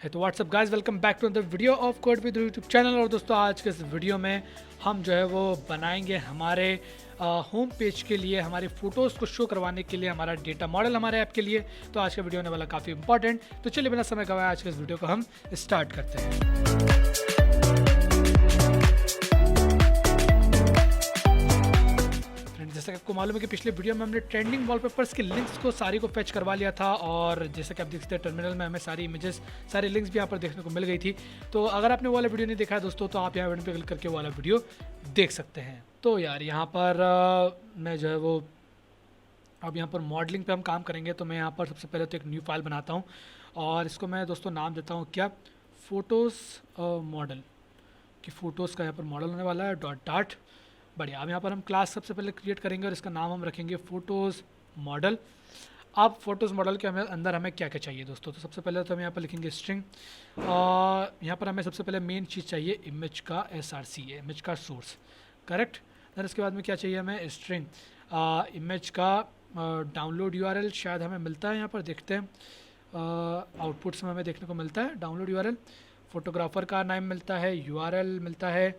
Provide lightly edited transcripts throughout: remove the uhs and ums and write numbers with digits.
है। तो what's up guys, welcome back to the video of code with YouTube channel. और दोस्तों आज के इस वीडियो में हम जो है वो बनाएंगे हमारे होम पेज के लिए, हमारे फोटोज़ को शो करवाने के लिए हमारा डेटा मॉडल हमारे ऐप के लिए। तो आज का वीडियो होने वाला काफ़ी इंपॉर्टेंट। तो चलिए बिना समय गवाए आज के इस वीडियो को हम स्टार्ट करते हैं। जैसा कि आपको मालूम है कि पिछले वीडियो में हमने ट्रेंडिंग वॉलपेपर्स के लिंक्स को सारी को फेच करवा लिया था, और जैसा कि आप देख सकते हैं टर्मिनल में हमें सारी इमेजेस, सारे लिंक्स भी यहाँ पर देखने को मिल गई थी। तो अगर आपने वो वाला वीडियो नहीं देखा है दोस्तों, तो आप यहाँ बटन पे क्लिक करके वो वाला वीडियो देख सकते हैं। तो यार यहाँ पर मैं जो है वो अब यहाँ पर मॉडलिंग पे हम काम करेंगे। तो मैं यहाँ पर सबसे पहले तो एक न्यू फाइल बनाता हूँ, और इसको मैं दोस्तों नाम देता हूँ क्या, फ़ोटोज़ मॉडल, कि फ़ोटोज़ का यहाँ पर मॉडल होने वाला है डॉट। बढ़िया। अब यहाँ पर हम क्लास सबसे पहले क्रिएट करेंगे और इसका नाम हम रखेंगे फ़ोटोज़ मॉडल। अब फ़ोटोज़ मॉडल के अंदर हमें क्या क्या चाहिए दोस्तों, तो सबसे पहले तो हम यहाँ पर लिखेंगे स्ट्रिंग। यहाँ पर हमें सबसे पहले मेन चीज़ चाहिए इमेज का SRC, इमेज का सोर्स, करेक्ट। देन इसके बाद में क्या चाहिए हमें, स्ट्रिंग इमेज का डाउनलोड URL शायद हमें मिलता है, यहाँ पर देखते हैं। आउटपुट्स में हमें देखने को मिलता है डाउनलोड URL। फोटोग्राफ़र का नाम मिलता है, URL मिलता है,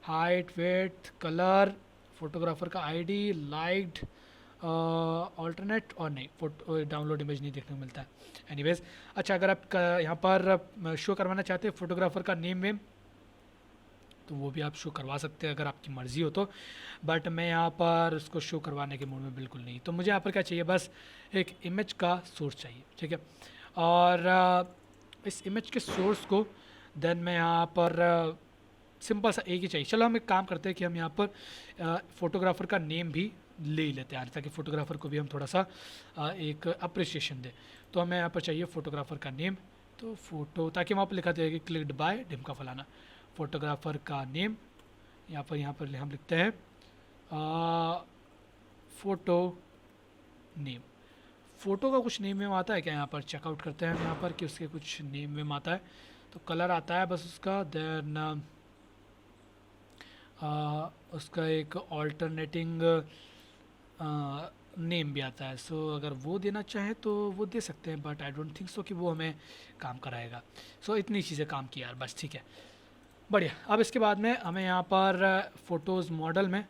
हाइट, वेट, कलर, फोटोग्राफर का ID, लाइक्ड, ऑल्टरनेट, और नहीं फोटो डाउनलोड इमेज नहीं देखने को मिलता है। एनीवेज, अच्छा, अगर आप यहाँ पर शो करवाना चाहते हैं फोटोग्राफर का नेम वेम, तो वो भी आप शो करवा सकते हैं अगर आपकी मर्ज़ी हो तो। बट मैं यहाँ पर उसको शो करवाने के मूड में बिल्कुल नहीं। तो मुझे यहाँ पर क्या चाहिए, बस एक इमेज का सोर्स चाहिए, ठीक है। और इस इमेज के सोर्स को देन मैं यहाँ पर सिंपल सा एक ही चाहिए। चलो हम एक काम करते हैं कि हम यहाँ पर फोटोग्राफर का नेम भी ले ही लेते हैं, ताकि फ़ोटोग्राफ़र को भी हम थोड़ा सा एक अप्रिसिएशन दें। तो हमें यहाँ पर चाहिए फ़ोटोग्राफ़र का नेम, तो फ़ोटो, ताकि वहाँ पर लिखा जाएगा कि क्लिक्ड बाय ढिमका फलाना। फ़ोटोग्राफ़र का नेम यहाँ पर हम लिखते हैं फ़ोटो नेम। फ़ोटो का कुछ नेम वेम आता है क्या, यहाँ पर चेकआउट करते हैं हम यहाँ पर कि उसके कुछ नेम वेम आता है। तो कलर आता है बस उसका, देन उसका एक ऑल्टरनेटिंग नेम भी आता है। सो अगर वो देना चाहें तो वो दे सकते हैं, but I don't think so कि वो हमें काम कराएगा। सो इतनी चीज़ें काम की यार, बस ठीक है, बढ़िया। अब इसके बाद में हमें यहाँ पर फ़ोटोज़ मॉडल में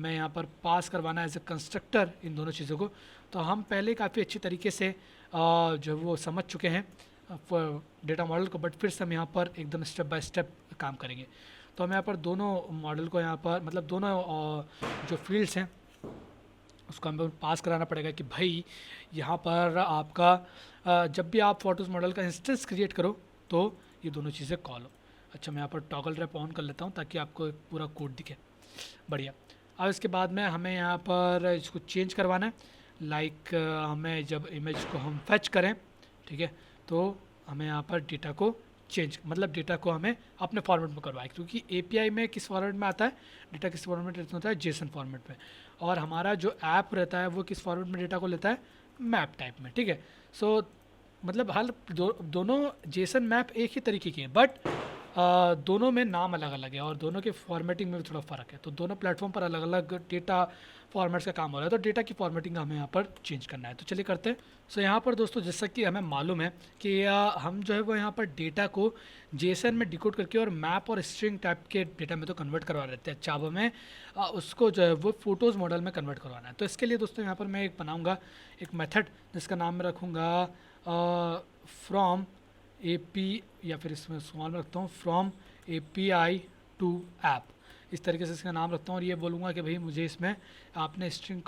यहाँ पर पास करवाना है एज ए कंस्ट्रक्टर इन दोनों चीज़ों को। तो हम पहले काफ़ी अच्छी तरीके से जो वो समझ चुके हैं डेटा मॉडल को, बट फिर से हम यहाँ पर एकदम स्टेप बाय स्टेप काम करेंगे। तो हमें यहाँ पर दोनों मॉडल को यहाँ पर, मतलब दोनों जो फील्ड्स हैं उसको हमें पास कराना पड़ेगा कि भाई यहाँ पर आपका जब भी आप फोटोज़ मॉडल का इंस्टेंस क्रिएट करो तो ये दोनों चीज़ें कॉल हो। अच्छा, मैं यहाँ पर टॉगल रैप ऑन कर लेता हूँ ताकि आपको पूरा कोड दिखे। बढ़िया। अब इसके बाद में हमें यहाँ पर इसको चेंज करवाना है, लाइक हमें जब इमेज को हम फैच करें, ठीक है, तो हमें यहाँ पर डेटा को चेंज, मतलब डेटा को हमें अपने फॉर्मेट में करवाए, क्योंकि API में किस फॉर्मेट में आता है डेटा, किस फॉर्मेट में होता है, जेसन फॉर्मेट में। और हमारा जो ऐप रहता है वो किस फॉर्मेट में डेटा को लेता है, मैप टाइप में, ठीक है। सो मतलब हर दोनों जेसन मैप एक ही तरीके की है, बट दोनों में नाम अलग अलग है और दोनों के फॉर्मेटिंग में भी थोड़ा फ़र्क है। तो दोनों प्लेटफॉर्म पर अलग अलग डेटा फॉर्मेट्स का काम हो रहा है, तो डेटा की फॉर्मेटिंग हमें यहाँ पर चेंज करना है। तो चलिए करते हैं। सो यहाँ पर दोस्तों जैसा कि हमें मालूम है कि हम जो है वो यहाँ पर डेटा को जेसन में डिकोड करके और मैप और स्ट्रिंग टाइप के डेटा में तो कन्वर्ट करवा लेते हैं। अच्छा, अब हमें उसको जो है वो फ़ोटोज़ मॉडल में कन्वर्ट करवाना है। तो इसके लिए दोस्तों यहाँ पर मैं एक बनाऊँगा एक मेथड, जिसका नाम मैं रखूँगा फ्रॉम AP, या फिर इसमें स्मॉल में रखता हूँ फ्रॉम API टू ऐप, इस तरीके से इसका नाम रखता हूँ। और ये बोलूँगा कि भाई मुझे इसमें आपने स्ट्रिंग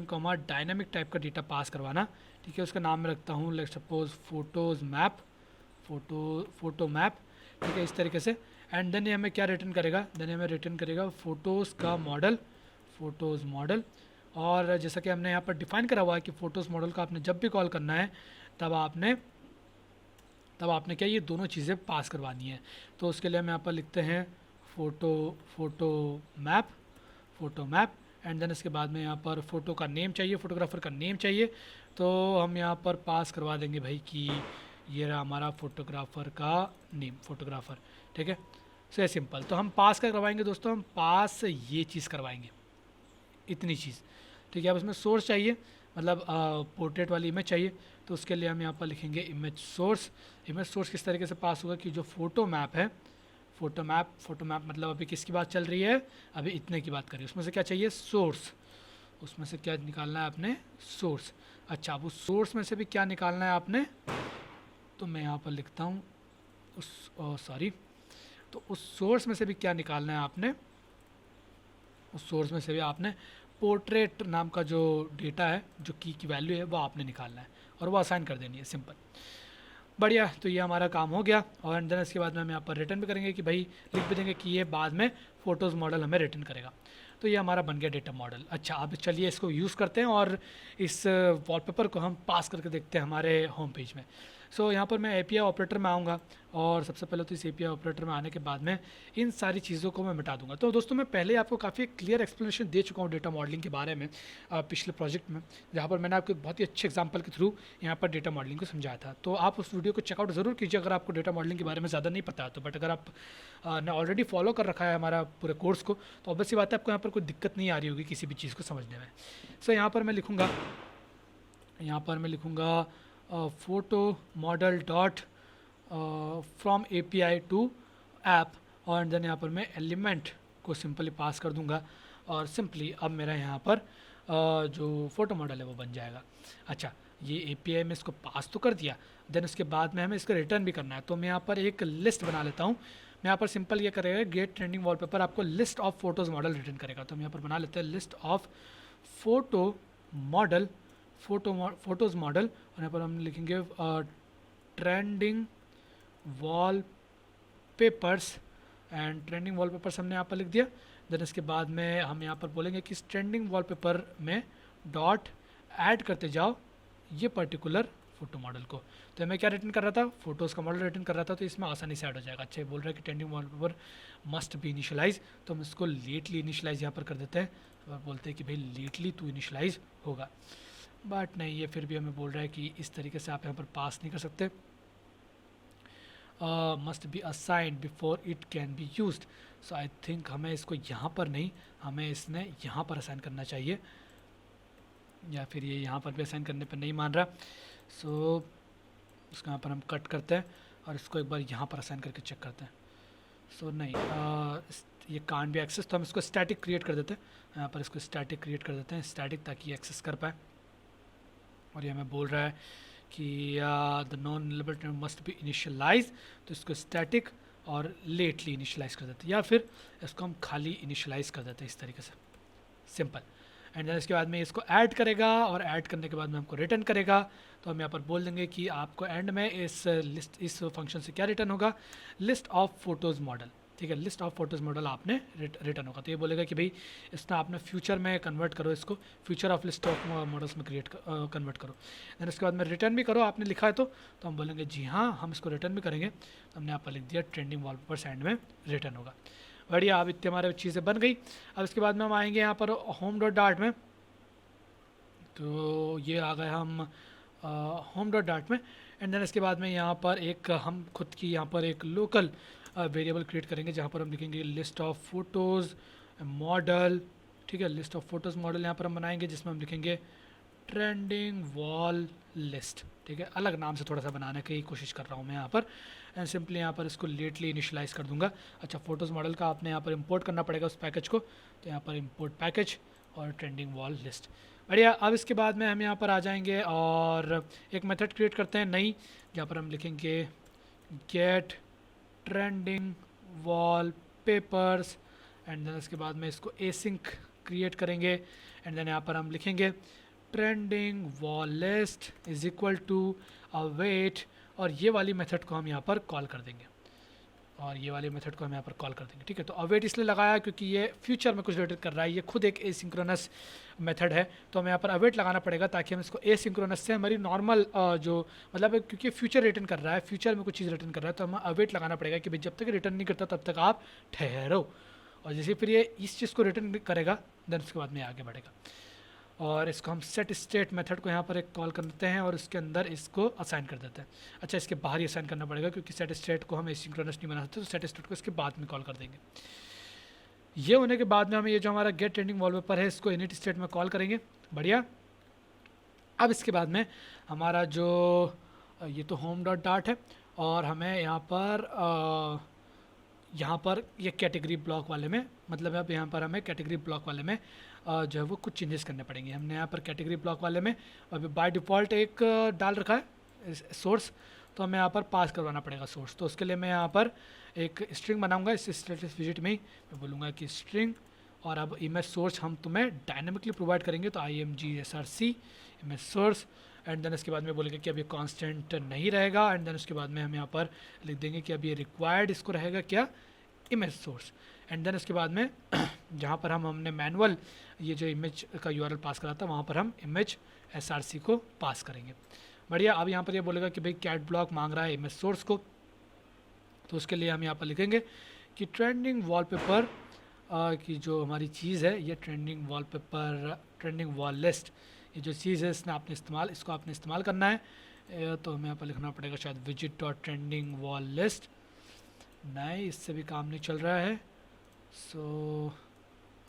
कॉमा डायनामिक टाइप का डेटा पास करवाना, ठीक है। उसका नाम मैं रखता हूँ let's suppose photos map, photo map, ठीक है, इस तरीके से। एंड देन ये हमें क्या रिटर्न करेगा, देन हमें रिटर्न करेगा फ़ोटोज़ का मॉडल, फ़ोटोज़ मॉडल। और जैसा कि हमने यहाँ पर डिफ़ाइन करा हुआ है कि फ़ोटोज़ मॉडल का आपने जब भी कॉल करना है तब आपने क्या, ये दोनों चीज़ें पास करवानी है। तो उसके लिए हम यहाँ पर लिखते हैं फोटो मैप, एंड देन इसके बाद में यहाँ पर फ़ोटो का नेम चाहिए, फोटोग्राफ़र का नेम चाहिए। तो हम यहाँ पर पास करवा देंगे भाई कि ये रहा हमारा फोटोग्राफ़र का नेम, फोटोग्राफ़र, ठीक है। सो ये सिंपल। तो हम पास क्या करवाएंगे दोस्तों, हम पास ये चीज़ करवाएंगे, इतनी चीज़, ठीक है। अब इसमें सोर्स चाहिए, मतलब पोर्ट्रेट वाली इमेज चाहिए। तो उसके लिए हम यहाँ पर लिखेंगे इमेज सोर्स। इमेज सोर्स किस तरीके से पास होगा कि जो फोटो मैप है, फोटो मैप मतलब अभी किसकी बात चल रही है, अभी इतने की बात करिए, उसमें से क्या चाहिए, सोर्स, उसमें से क्या निकालना है आपने, सोर्स। अच्छा, अब उस सोर्स में से भी क्या निकालना है आपने, तो मैं यहाँ पर लिखता हूँ उस, सॉरी, तो उस सोर्स में से भी क्या निकालना है आपने, उस सोर्स में से भी आपने पोर्ट्रेट नाम का जो डेटा है, जो की वैल्यू है, वो आपने निकालना है और वो असाइन कर देनी है, सिंपल। बढ़िया, तो ये हमारा काम हो गया। और एंड देन इसके बाद में हम यहाँ पर रिटर्न भी करेंगे कि भाई लिख भी देंगे कि ये बाद में फ़ोटोज़ मॉडल हमें रिटर्न करेगा। तो ये हमारा बन गया डेटा मॉडल। अच्छा, अब चलिए इसको यूज़ करते हैं और इस वॉलपेपर को हम पास करके देखते हैं हमारे होम पेज में। सो यहाँ पर मैं एपीआई ऑपरेटर में आऊँगा और सबसे पहले तो इस एपीआई ऑपरेटर में आने के बाद में इन सारी चीज़ों को मैं मिटा दूंगा। तो दोस्तों मैं पहले आपको काफ़ी क्लियर एक्सप्लेनेशन दे चुका हूँ डेटा मॉडलिंग के बारे में पिछले प्रोजेक्ट में, जहाँ पर मैंने आपको बहुत ही अच्छे एग्जाम्पल के थ्रू यहाँ पर डेटा मॉडलिंग को समझाया था। तो आप उस वीडियो को चेकआउट ज़रूर कीजिए अगर आपको डेटा मॉडलिंग के बारे में ज़्यादा नहीं पता है तो। बट अगर आप ने ऑलरेडी फॉलो कर रखा है हमारा पूरे कोर्स को तो ऑब्वियसली बात है आपको यहाँ पर कोई दिक्कत नहीं आ रही होगी किसी भी चीज़ को समझने में। सो यहाँ पर मैं लिखूँगा photo model dot from API to app, और देन यहाँ पर मैं एलिमेंट को सिंपली पास कर दूंगा और सिंपली अब मेरा यहाँ पर जो फोटो मॉडल है वो बन जाएगा। अच्छा, ये API में इसको पास तो कर दिया, देन उसके बाद में हमें इसको रिटर्न भी करना है। तो मैं यहाँ पर एक लिस्ट बना लेता हूँ। मैं यहाँ पर सिंपल ये करेगा गेट ट्रेंडिंग वॉलपेपर आपको list of photos model return करेगा। तो हम यहाँ पर बना लेते हैं list of photo model, photos model, और यहाँ पर हम लिखेंगे trending wall papers, and trending wallpapers हमने यहाँ पर लिख दिया। देन इसके बाद में हम यहाँ पर बोलेंगे कि इस ट्रेंडिंग वॉलपेपर में डॉट ऐड करते जाओ ये पर्टिकुलर फोटो मॉडल को। तो मैं क्या रिटर्न कर रहा था, फोटोज़ का मॉडल रिटर्न कर रहा था, तो इसमें आसानी से ऐड हो जाएगा। अच्छा, ये बोल रहा है कि trending wallpaper must be initialize, तो हम इसको लेटली इनिशियलाइज यहाँ पर कर देते हैं और बोलते हैं कि भाई लेटली तो इनिशियलाइज होगा। बट नहीं, ये फिर भी हमें बोल रहा है कि इस तरीके से आप यहाँ पर पास नहीं कर सकते, must be assigned before it can be used. So I think हमें इसको यहाँ पर नहीं, हमें इसने यहाँ पर असाइन करना चाहिए, या फिर ये यहाँ पर भी असाइन करने पर नहीं मान रहा। सो इसको यहाँ पर हम कट करते हैं और इसको एक बार यहाँ पर असाइन करके चेक करते हैं। सो नहीं, ये कान भी एक्सेस, तो हम इसको स्टैटिक क्रिएट कर देते हैं। यहाँ पर इसको स्टैटिक क्रिएट कर देते हैं, स्टैटिक, ताकि ये एक्सेस कर पाए। और ये हमें बोल रहा है कि the non relevant must be initialize, तो इसको स्टैटिक और लेटली इनिशियलाइज कर देते हैं, या फिर इसको हम खाली इनिशियलाइज कर देते हैं इस तरीके से, सिंपल। एंड देन इसके बाद में इसको ऐड करेगा और ऐड करने के बाद में हमको रिटर्न करेगा। तो हम यहाँ पर बोल देंगे कि आपको एंड में इस फंक्शन से क्या रिटर्न होगा, लिस्ट ऑफ फोटोज़ मॉडल, ठीक है, लिस्ट ऑफ फोटोज़ मॉडल आपने रिटर्न होगा। तो ये बोलेगा कि भाई इसमें आपने फ्यूचर में कन्वर्ट करो, इसको future of list of models में कन्वर्ट करो। देन उसके बाद में रिटर्न भी करो, आपने लिखा है तो हम बोलेंगे जी हाँ, हम इसको रिटर्न भी करेंगे। तो हमने यहाँ पर लिख दिया ट्रेंडिंग वॉलपेपर्स एंड में रिटर्न होगा। बढ़िया, अब इतने हमारे चीज़ें बन गई। अब इसके बाद में हम आएंगे यहाँ पर होम डॉट डार्ट में, तो ये आ गए हम होम डॉट डार्ट में। एंड देन इसके बाद में यहाँ पर एक हम खुद की यहाँ पर एक लोकल वेरिएबल क्रिएट करेंगे जहाँ पर हम लिखेंगे लिस्ट ऑफ फोटोज़ मॉडल, ठीक है, लिस्ट ऑफ फोटोज़ मॉडल यहाँ पर हम बनाएंगे जिसमें हम लिखेंगे ट्रेंडिंग वॉल लिस्ट, ठीक है, अलग नाम से थोड़ा सा बनाने की कोशिश कर रहा हूँ मैं यहाँ पर। एंड सिंपली यहाँ पर इसको लेटली इनिशियलाइज़ कर दूंगा। अच्छा, फोटोज़ मॉडल का आपने यहाँ पर इंपोर्ट करना पड़ेगा उस पैकेज को, तो यहाँ पर इंपोर्ट पैकेज और ट्रेंडिंग वॉल लिस्ट। बढ़िया, अब इसके बाद में हम यहाँ पर आ जाएंगे और एक मेथड क्रिएट करते हैं नई, जहाँ पर हम लिखेंगे get trending wall papers, and then इसके बाद में इसको एसिंक क्रिएट करेंगे। एंड देन यहाँ पर हम लिखेंगे trending wall list is equal to await, और ये वाली मेथड को हम यहाँ पर कॉल कर देंगे, और ये वाले मेथड को हम यहाँ पर कॉल कर देंगे, ठीक है। तो अवेट इसलिए लगाया क्योंकि ये फ्यूचर में कुछ रिलेटेड कर रहा है, ये खुद एक एसिंक्रोनस मेथड है, तो हमें यहाँ पर अवेट लगाना पड़ेगा ताकि हम इसको एसिंक्रोनस से हमारी नॉर्मल जो मतलब क्योंकि फ्यूचर रिटर्न कर रहा है, फ्यूचर में कुछ चीज़ रिटर्न कर रहा है, तो हमें अवेट लगाना पड़ेगा कि भाई जब तक रिटर्न नहीं करता तब तक आप ठहरो, और जैसे फिर ये इस चीज़ को रिटर्न करेगा देन उसके बाद में आगे बढ़ेगा। और इसको हम सेट स्टेट मेथड को यहाँ पर एक कॉल करते हैं और इसके अंदर इसको असाइन कर देते हैं। अच्छा, इसके बाहर ही असाइन करना पड़ेगा क्योंकि सेट स्टेट को हम एसिंक्रोनस नहीं बना सकते, तो सेट स्टेट को इसके बाद में कॉल कर देंगे। ये होने के बाद में हमें ये जो हमारा गेट ट्रेंडिंग वॉलपेपर है इसको इनिट स्टेट में कॉल करेंगे। बढ़िया, अब इसके बाद में हमारा जो ये तो होम डॉट डाट है, और हमें यहाँ पर ये कैटेगरी ब्लॉक वाले में, मतलब अब यहाँ पर हमें कैटेगरी ब्लॉक वाले में जो है वो कुछ चेंजेस करने पड़ेंगे। हमने यहाँ पर कैटेगरी ब्लॉक वाले में अभी बाय डिफ़ॉल्ट एक डाल रखा है सोर्स, तो हमें यहाँ पर पास करवाना पड़ेगा सोर्स। तो उसके लिए मैं यहाँ पर एक स्ट्रिंग बनाऊंगा। इस स्टेटस विजिट में ही मैं बोलूँगा कि स्ट्रिंग, और अब इमेज सोर्स हम तुम्हें डायनेमिकली प्रोवाइड करेंगे, तो imgsrc image source, and then इसके बाद में बोलेंगे कि अब ये कांस्टेंट नहीं रहेगा, एंड देन उसके बाद में हम यहाँ पर लिख देंगे कि अब ये रिक्वायर्ड इसको रहेगा क्या, इमेज सोर्स। एंड देन उसके बाद में जहाँ पर हमने मैनुअल ये जो इमेज का यूआरएल पास करा था, वहाँ पर हम इमेज src को पास करेंगे। बढ़िया। अब यहाँ पर ये बोलेगा कि भाई कैट ब्लॉक मांग रहा है इमेज सोर्स को, तो उसके लिए हम यहाँ पर लिखेंगे कि ट्रेंडिंग वॉलपेपर की जो हमारी चीज़ है, ये trending wallpaper, trending wall list, ये जो चीज़ है इसको आपने इस्तेमाल करना है। तो हमें यहाँ पर लिखना पड़ेगा शायद visit dot trending wall list. नहीं, इससे भी काम नहीं चल रहा है। सो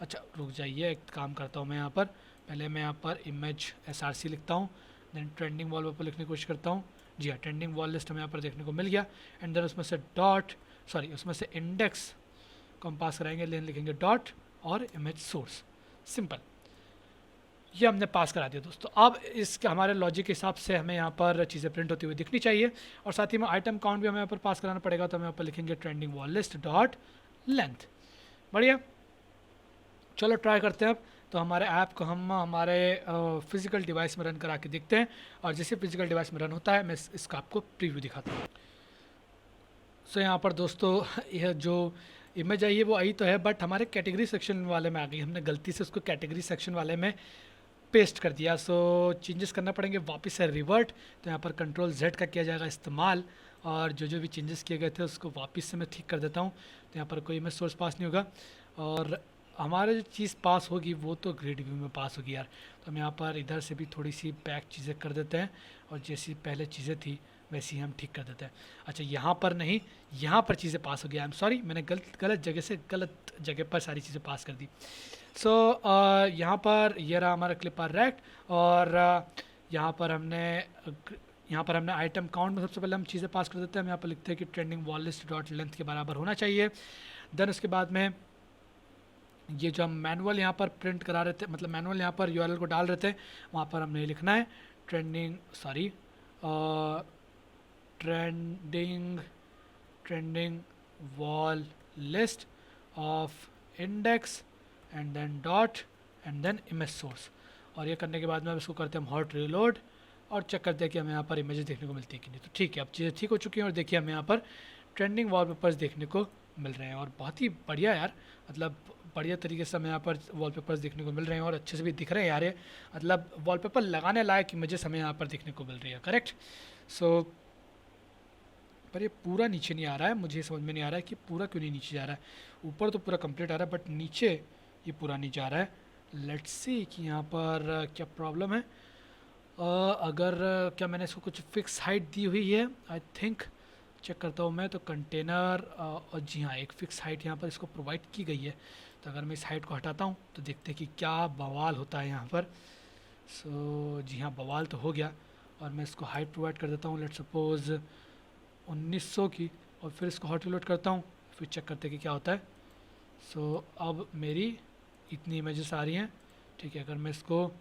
अच्छा रुक जाइए, एक काम करता हूँ मैं यहाँ पर, पहले मैं यहाँ पर इमेज src लिखता हूँ, देन ट्रेंडिंग वॉलपेपर लिखने की कोशिश करता हूँ। जी हाँ, ट्रेंडिंग वॉल लिस्ट हमें यहाँ पर देखने को मिल गया। एंड देन उसमें से उसमें से इंडेक्स को हम पास कराएंगे, लेकिन लिखेंगे डॉट और इमेज सोर्स, सिंपल। ये हमने पास करा दिया दोस्तों। अब इसके हमारे लॉजिक के हिसाब से हमें यहाँ पर चीज़ें प्रिंट होती हुई दिखनी चाहिए, और साथ ही में आइटम काउंट भी हमें यहाँ पर पास कराना पड़ेगा। तो हम यहाँ पर लिखेंगे trending wall list dot length. बढ़िया, चलो ट्राई करते हैं। अब तो हमारे ऐप को हम हमारे फिजिकल डिवाइस में रन करा के देखते हैं, और जैसे फिजिकल डिवाइस में रन होता है मैं इसका आपको प्रीव्यू दिखाता हूँ। सो यहाँ पर दोस्तों यह जो इमेज आई है वो आई तो है, बट हमारे कैटेगरी सेक्शन वाले में आ गई। हमने गलती से उसको कैटेगरी सेक्शन वाले में पेस्ट कर दिया। सो चेंजेस करना पड़ेंगे, वापस से रिवर्ट। तो यहाँ पर कंट्रोल Z का किया जाएगा इस्तेमाल, और जो भी चेंजेस किए गए थे उसको वापस से मैं ठीक कर देता हूँ। तो यहाँ पर कोई इमेज सोर्स पास नहीं होगा, और हमारा जो चीज़ पास होगी वो तो ग्रिड व्यू में पास होगी यार। तो हम यहाँ पर इधर से भी थोड़ी सी बैक चीज़ें कर देते हैं, और जैसी पहले चीज़ें थी वैसे ही हम ठीक कर देते हैं। अच्छा, यहाँ पर नहीं, यहाँ पर चीज़ें पास हो गई। आई एम सॉरी, मैंने गलत जगह पर सारी चीज़ें पास कर दी। सो यहाँ पर ये रहा हमारा क्लिपर रेक्ट, और यहाँ पर हमने आइटम काउंट में सबसे पहले हम चीज़ें पास कर देते हैं। हम यहाँ पर लिखते हैं कि trending wall list dot length के बराबर होना चाहिए। देन उसके बाद में ये जो हम मैनुअल यहाँ पर प्रिंट करा रहे थे, मतलब मैनुअल यहाँ पर यूआरएल को डाल रहे थे, वहाँ पर हमने लिखना है trending wall list of index and then dot and then image source. और ये करने के बाद में इसको करते हैं हम हॉट रीलोड, और चेक करते हैं कि हमें यहाँ पर इमेजेस देखने को मिलती है कि नहीं। तो ठीक है, अब चीज़ें ठीक हो चुकी हैं, और देखिए हमें यहाँ पर ट्रेंडिंग वॉलपेपर्स देखने को मिल रहे हैं, और बहुत ही बढ़िया यार, मतलब बढ़िया तरीके से हमें यहाँ पर वॉलपेपर्स देखने को मिल रहे हैं, और अच्छे से भी दिख रहे हैं यार ये, मतलब वॉलपेपर लगाने लायक इमेजेस हमें यहाँ पर देखने को मिल रही है। करेक्ट। सो पर ये पूरा नीचे नहीं आ रहा है, मुझे समझ में नहीं आ रहा है कि पूरा क्यों नहीं नीचे जा रहा है। ऊपर तो पूरा कंप्लीट आ रहा है, बट नीचे ये पूरा नहीं जा रहा है। लेट्स सी कि यहाँ पर क्या प्रॉब्लम है। अगर क्या मैंने इसको कुछ फिक्स हाइट दी हुई है, आई थिंक, चेक करता हूँ मैं। तो कंटेनर, और जी हाँ, एक फ़िक्स हाइट यहाँ पर इसको प्रोवाइड की गई है। तो अगर मैं इस हाइट को हटाता हूँ तो देखते हैं कि क्या बवाल होता है यहाँ पर। सो जी हाँ, बवाल तो हो गया, और मैं इसको हाइट प्रोवाइड कर देता हूँ, लेट सपोज़ 1900 की, और फिर इसको हॉट रिलोड करता हूँ, फिर चेक करते हैं कि क्या होता है। सो अब मेरी इतनी इमेजेस आ रही हैं। ठीक है, अगर मैं इसको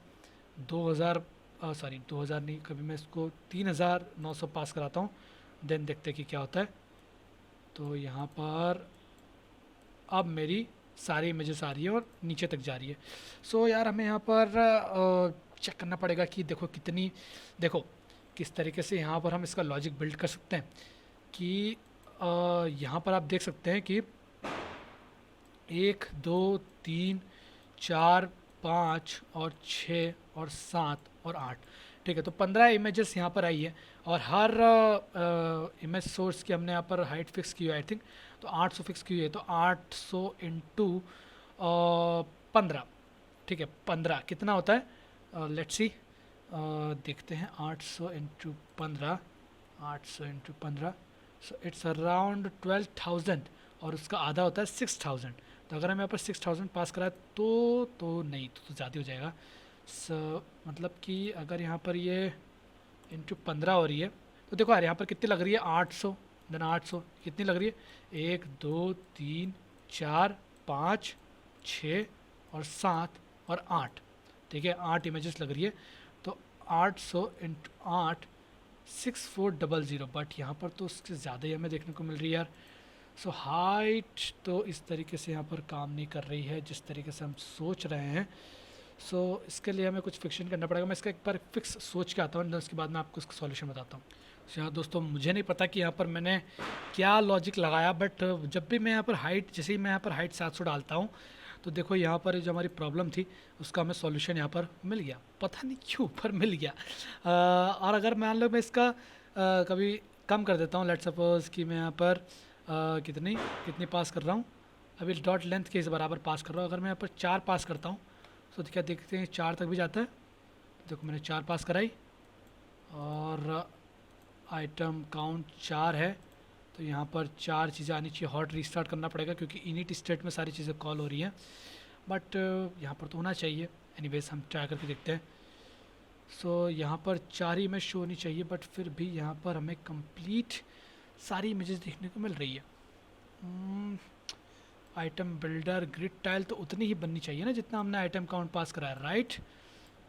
2000 नहीं, कभी मैं इसको 3900 पास कराता हूँ, देन देखते हैं कि क्या होता है। तो यहाँ पर अब मेरी सारी इमेजेस आ रही है और नीचे तक जा रही है। सो यार हमें यहाँ पर चेक करना पड़ेगा कि देखो किस तरीके से यहाँ पर हम इसका लॉजिक बिल्ड कर सकते हैं। कि यहाँ पर आप देख सकते हैं कि 1 2 3 4 5 और 6 और 7 और 8, ठीक है। तो 15 इमेजेस यहाँ पर आई है, और हर इमेज सोर्स की हमने यहाँ पर हाइट फिक्स की है, आई थिंक। तो 800 फिक्स की हुई है, तो 800 इंटू 15, ठीक है। 15 कितना होता है, लेट्स सी, देखते हैं। 800 into 15, 800 into 15, so it's around 12,000, और उसका आधा होता है 6,000। तो अगर हम यहाँ पर 6,000 पास कराए तो नहीं, तो ज़्यादा हो जाएगा। मतलब कि अगर यहाँ पर ये इंटू 15 हो रही है तो देखो यार यहाँ पर कितनी लग रही है, 800, देन 800 कितनी लग रही है, 1 2 3 4 5 6 और 7 और 8, ठीक है 8 इमेजेस लग रही है। तो 800 इंटू 8 6400, बट यहाँ पर तो उससे ज़्यादा ही हमें देखने को मिल रही है यार। सो हाइट तो इस तरीके से यहाँ पर काम नहीं कर रही है जिस तरीके से हम सोच रहे हैं। सो इसके लिए हमें कुछ फिक्शन करना पड़ेगा। मैं इसका एक बार फिक्स सोच के आता हूँ, उसके बाद मैं आपको इसका सॉल्यूशन बताता हूँ। यहाँ दोस्तों मुझे नहीं पता कि यहाँ पर मैंने क्या लॉजिक लगाया, बट जब भी मैं यहाँ पर हाइट, जैसे ही मैं यहाँ पर हाइट 700 डालता हूँ तो देखो यहाँ पर जो हमारी प्रॉब्लम थी उसका हमें सॉल्यूशन यहाँ पर मिल गया, पता नहीं क्यों पर मिल गया। और अगर मान लो मैं इसका कभी कम कर देता हूँ, लेट सपोज कि मैं यहाँ पर कितनी पास कर रहा हूँ, अभी डॉट लेंथ के इस बराबर पास कर रहा हूँ। अगर मैं यहाँ पर 4 पास करता हूँ तो क्या देखते हैं 4 तक भी जाता है। देखो मैंने 4 पास कराई और आइटम काउंट 4 है, तो यहाँ पर 4 चीज़ें आनी चाहिए। हॉट रीस्टार्ट करना पड़ेगा क्योंकि इनिट स्टेट में सारी चीज़ें कॉल हो रही हैं, बट यहाँ पर तो होना चाहिए। एनीवेज हम ट्राई करके देखते हैं। सो यहाँ पर 4 ही इमेज शो होनी चाहिए, बट फिर भी यहाँ पर हमें कंप्लीट सारी इमेजेस देखने को मिल रही है। आइटम बिल्डर ग्रिड टाइल तो उतनी ही बननी चाहिए ना जितना हमने आइटम काउंट पास कराया, राइट।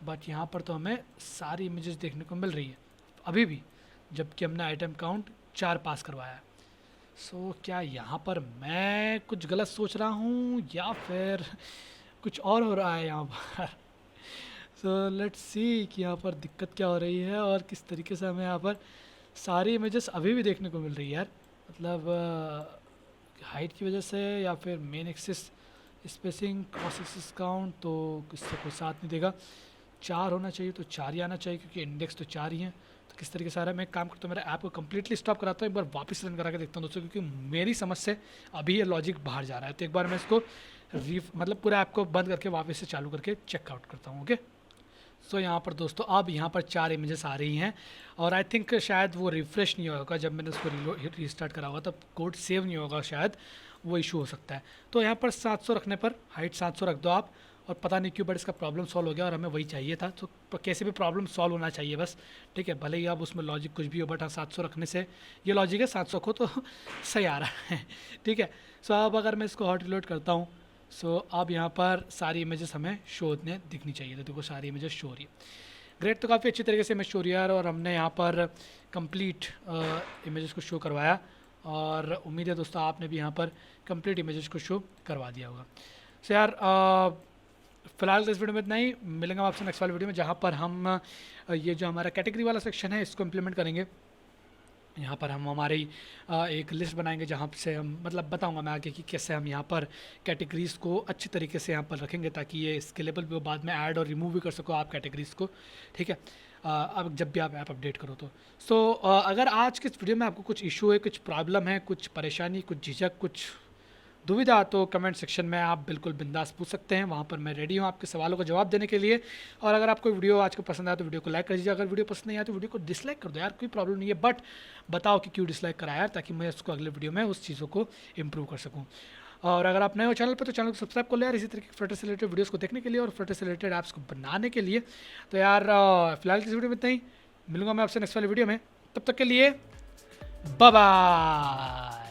बट यहाँ पर तो हमें सारी इमेजेस देखने को मिल रही है अभी भी, जबकि हमने आइटम काउंट 4 पास करवाया है। सो क्या यहाँ पर मैं कुछ गलत सोच रहा हूँ या फिर कुछ और हो रहा है यहाँ पर। सो लेट्स सी कि यहाँ पर दिक्कत क्या हो रही है और किस तरीके से हमें यहाँ पर सारी इमेजेस अभी भी देखने को मिल रही है यार। मतलब हाइट की वजह से या फिर main axis spacing cross axis count तो इससे कोई साथ नहीं देगा। 4 होना चाहिए तो 4 ही आना चाहिए क्योंकि इंडेक्स तो 4 ही हैं। तो किस तरीके से आ रहा है, मैं एक काम करता हूँ, मेरा ऐप को कम्प्लीटली स्टॉप कराता हूँ, एक बार वापस रन करा के देखता हूँ दोस्तों, क्योंकि मेरी समझ से अभी ये लॉजिक बाहर जा रहा है। तो एक बार मैं इसको मतलब पूरा ऐप को बंद करके वापस से चालू करके चेकआउट करता हूँ। ओके, सो यहाँ पर दोस्तों अब यहाँ पर 4 इमेजेस आ रही हैं और आई थिंक शायद वो रिफ़्रेश नहीं होगा जब मैंने उसको रीस्टार्ट करा होगा, तब कोड सेव नहीं होगा, शायद वो इशू हो सकता है। तो यहाँ पर 700 रखने पर हाइट 700 रख दो आप, और पता नहीं क्यों बट इसका प्रॉब्लम सॉल्व हो गया और हमें वही चाहिए था। तो कैसे भी प्रॉब्लम सॉल्व होना चाहिए बस, ठीक है, भले ही अब उसमें लॉजिक कुछ भी हो, बट हाँ 700 रखने से ये लॉजिक है 700 को तो सही आ रहा है, ठीक है। सो अब अगर मैं इसको हॉट रिलोड करता हूँ, सो अब यहाँ पर सारी इमेजेस हमें शो होने दिखनी चाहिए। तो देखो सारी इमेजेस शो हो रही है, ग्रेट। तो काफ़ी अच्छी तरीके से इमेज शो हो रही है और हमने यहाँ पर कंप्लीट इमेजेस को शो करवाया और उम्मीद है दोस्तों आपने भी यहाँ पर कंप्लीट इमेजेस को शो करवा दिया होगा। सो यार फिलहाल इस वीडियो में इतना ही, मिलेंगे आपसे नेक्स्ट वाले वीडियो में जहाँ पर हम ये जो हमारा कैटेगरी वाला सेक्शन है इसको इम्प्लीमेंट करेंगे। यहाँ पर हम हमारी एक लिस्ट बनाएंगे जहाँ से हम मतलब बताऊंगा मैं आगे कि कैसे हम यहाँ पर कैटेगरीज़ को अच्छी तरीके से यहाँ पर रखेंगे ताकि ये स्केलेबल भी हो, बाद में ऐड और रिमूव भी कर सको आप कैटेगरीज़ को, ठीक है। अब जब भी आप ऐप अपडेट करो तो अगर आज के इस वीडियो में आपको कुछ इशू है, कुछ प्रॉब्लम है, कुछ परेशानी, कुछ झिझक, कुछ दुविधा, तो कमेंट सेक्शन में आप बिल्कुल बिंदास पूछ सकते हैं। वहाँ पर मैं रेडी हूँ आपके सवालों का जवाब देने के लिए। और अगर आपको वीडियो आज को पसंद आया तो वीडियो को लाइक कर दीजिए, अगर वीडियो पसंद नहीं आया तो वीडियो को डिसलाइक कर दो यार, कोई प्रॉब्लम नहीं है, बट बताओ कि क्यों डिसलाइक करा यार, ताकि मैं उसको अगले वीडियो में उस चीज़ों को इम्प्रूव कर सकूँ। और अगर आप नए हो चैनल पर तो चैनल को सब्सक्राइब कर लो यार, इसी तरीके के फ्लटर से रिलेटेड वीडियोस को देखने के लिए और फ्लटर से रिलेटेड ऐप्स को बनाने के लिए। तो यार फिलहाल इस वीडियो में इतना ही, मिलूंगा मैं आपसे नेक्स्ट वाले वीडियो में, तब तक के लिए बाय बाय।